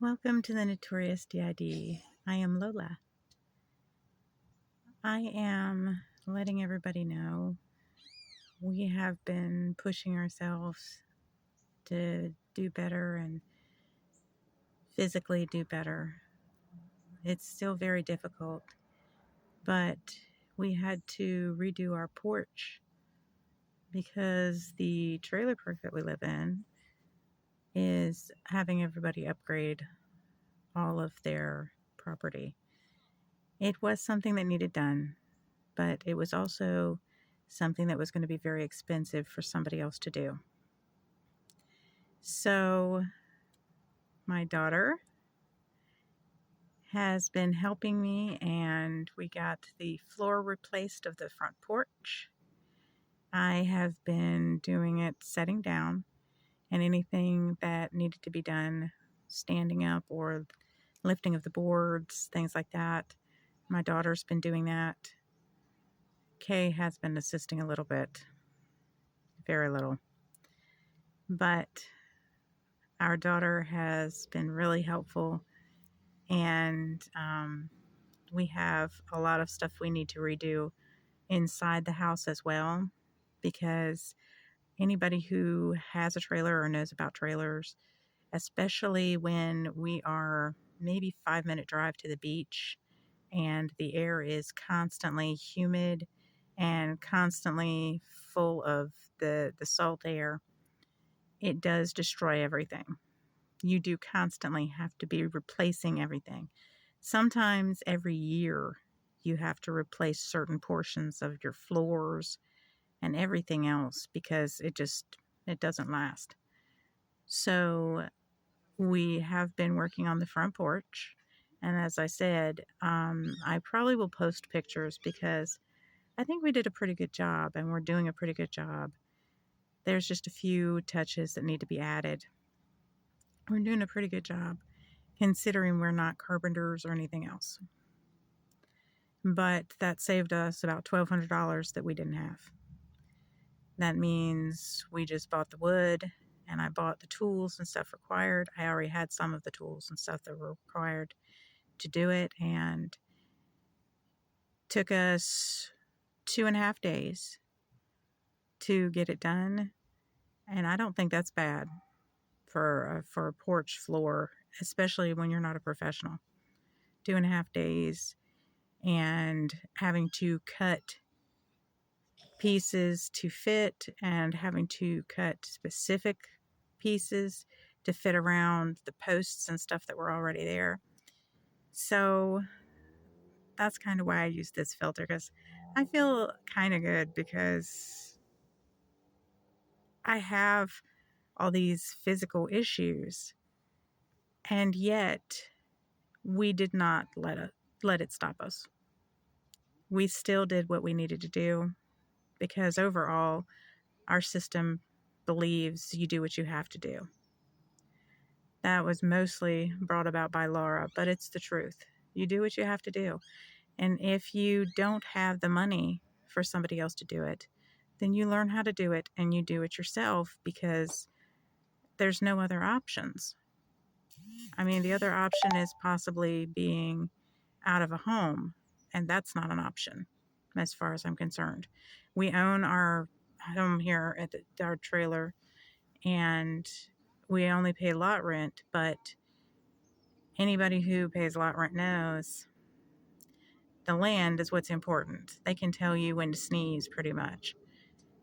Welcome to the Notorious D.I.D. I am Lola. I am letting everybody know we have been pushing ourselves to do better and physically do better. It's still very difficult, but we had to redo our porch because the trailer park that we live in is having everybody upgrade all of their property. It was something that needed done, but it was also something that was going to be very expensive for somebody else to do. So my daughter has been helping me, and we got the floor replaced of the front porch. I have been doing it setting down, and anything that needed to be done standing up or lifting of the boards, things like that. My daughter's been doing that. Kay has been assisting a little bit, very little. But our daughter has been really helpful, and we have a lot of stuff we need to redo inside the house as well, because anybody who has a trailer or knows about trailers, especially when we are maybe 5-minute drive to the beach and the air is constantly humid and constantly full of the salt air, it does destroy everything. You do constantly have to be replacing everything. Sometimes every year you have to replace certain portions of your floors and everything else because it doesn't last. So we have been working on the front porch. And as I said, I probably will post pictures because I think we did a pretty good job and we're doing a pretty good job. There's just a few touches that need to be added. We're doing a pretty good job considering we're not carpenters or anything else. But that saved us about $1,200 that we didn't have. That means we just bought the wood and I bought the tools and stuff required. I already had some of the tools and stuff that were required to do it, and took us 2.5 days to get it done. And I don't think that's bad for a porch floor, especially when you're not a professional. 2.5 days and having to cut pieces to fit and having to cut specific pieces to fit around the posts and stuff that were already there. So that's kind of why I use this filter, because I feel kind of good because I have all these physical issues, and yet we did not let it stop us. We still did what we needed to do because overall our system believes you do what you have to do. That was mostly brought about by Laura, but it's the truth. You do what you have to do. And if you don't have the money for somebody else to do it, then you learn how to do it and you do it yourself because there's no other options. I mean, the other option is possibly being out of a home, and that's not an option as far as I'm concerned. We own our home here at our trailer, and we only pay lot rent, but anybody who pays lot rent knows the land is what's important. They can tell you when to sneeze pretty much.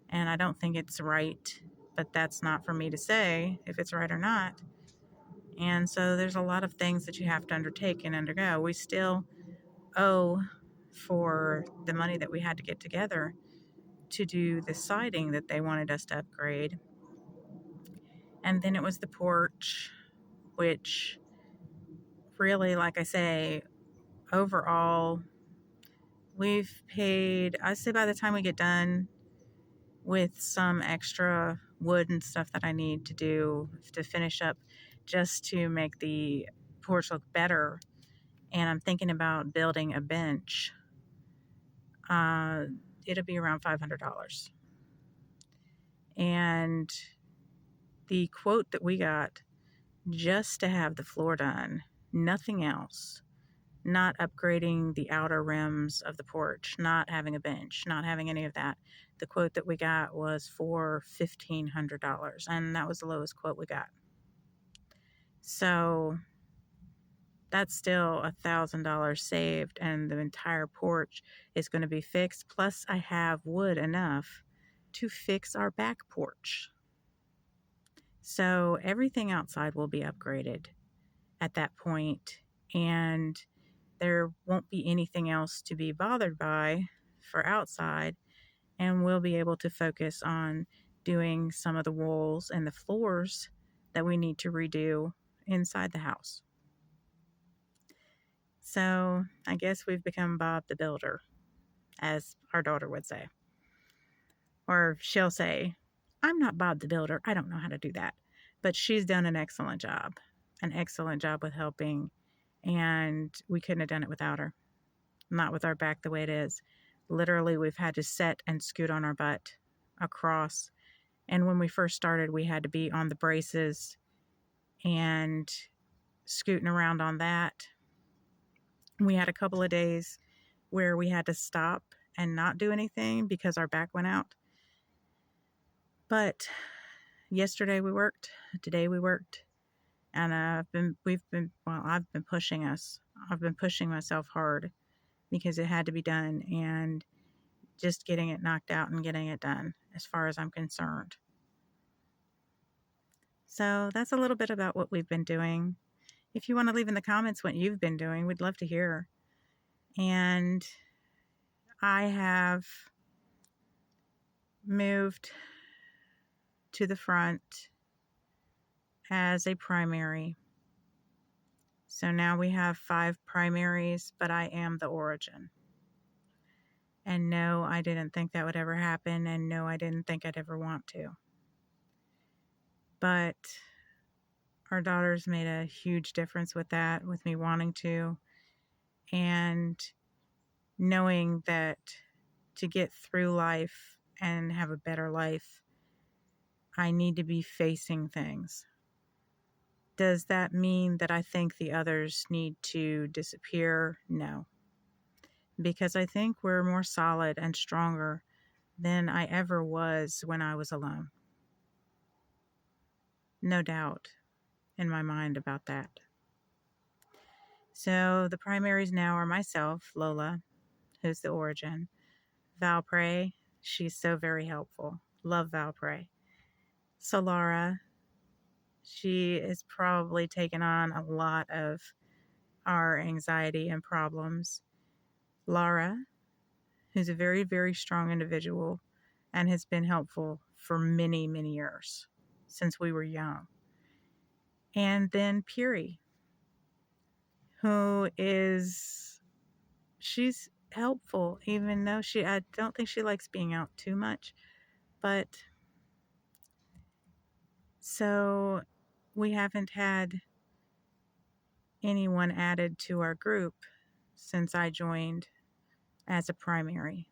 And I don't think it's right, but that's not for me to say if it's right or not. And so there's a lot of things that you have to undertake and undergo. We still owe for the money that we had to get together to do the siding that they wanted us to upgrade. And then it was the porch, which really, like I say, overall, we've paid, I say by the time we get done with some extra wood and stuff that I need to do to finish up just to make the porch look better, and I'm thinking about building a bench, it'll be around $500. And the quote that we got just to have the floor done, nothing else. Not upgrading the outer rims of the porch, not having a bench, not having any of that. The quote that we got was for $1,500, and that was the lowest quote we got. So that's still $1,000 saved, and the entire porch is going to be fixed. Plus, I have wood enough to fix our back porch. So everything outside will be upgraded at that point, and there won't be anything else to be bothered by for outside, and we'll be able to focus on doing some of the walls and the floors that we need to redo inside the house. So I guess we've become Bob the Builder, as our daughter would say. Or she'll say, I'm not Bob the Builder. I don't know how to do that. But she's done an excellent job with helping. And we couldn't have done it without her. Not with our back the way it is. Literally, we've had to sit and scoot on our butt across. And when we first started, we had to be on the braces and scooting around on that. We had a couple of days where we had to stop and not do anything because our back went out. But yesterday we worked, today we worked, and I've been pushing us. I've been pushing myself hard because it had to be done, and just getting it knocked out and getting it done as far as I'm concerned. So that's a little bit about what we've been doing. If you want to leave in the comments what you've been doing, we'd love to hear. And I have moved to the front as a primary. So now we have 5 primaries, but I am the origin. And no, I didn't think that would ever happen, and no, I didn't think I'd ever want to. But our daughters made a huge difference with that, with me wanting to, and knowing that to get through life and have a better life, I need to be facing things. Does that mean that I think the others need to disappear? No. Because I think we're more solid and stronger than I ever was when I was alone. No doubt in my mind about that. So the primaries now are myself, Lola, who's the origin, Valpray, she's so very helpful. Love Valpray. Solara, she has probably taken on a lot of our anxiety and problems. Lara, who's a very, very strong individual and has been helpful for many, many years since we were young. And then Puri, who she's helpful, even though I don't think she likes being out too much. But so we haven't had anyone added to our group since I joined as a primary.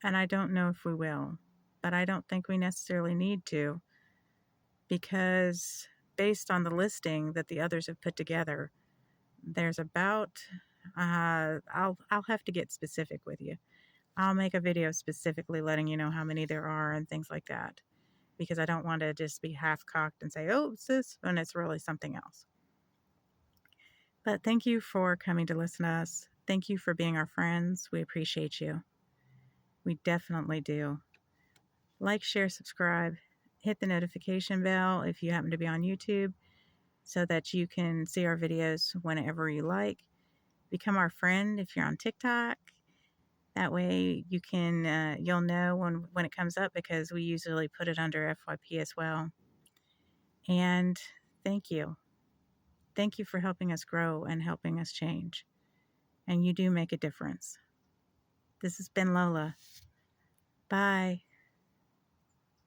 And I don't know if we will, but I don't think we necessarily need to, because based on the listing that the others have put together, there's about, I'll have to get specific with you. I'll make a video specifically letting you know how many there are and things like that, because I don't want to just be half-cocked and say, oh, it's this, when it's really something else. But thank you for coming to listen to us. Thank you for being our friends. We appreciate you. We definitely do. Like, share, subscribe, hit the notification bell if you happen to be on YouTube so that you can see our videos whenever you like. Become our friend if you're on TikTok. That way you can you'll know when it comes up, because we usually put it under FYP as well. And thank you. Thank you for helping us grow and helping us change. And you do make a difference. This has been Lola. Bye.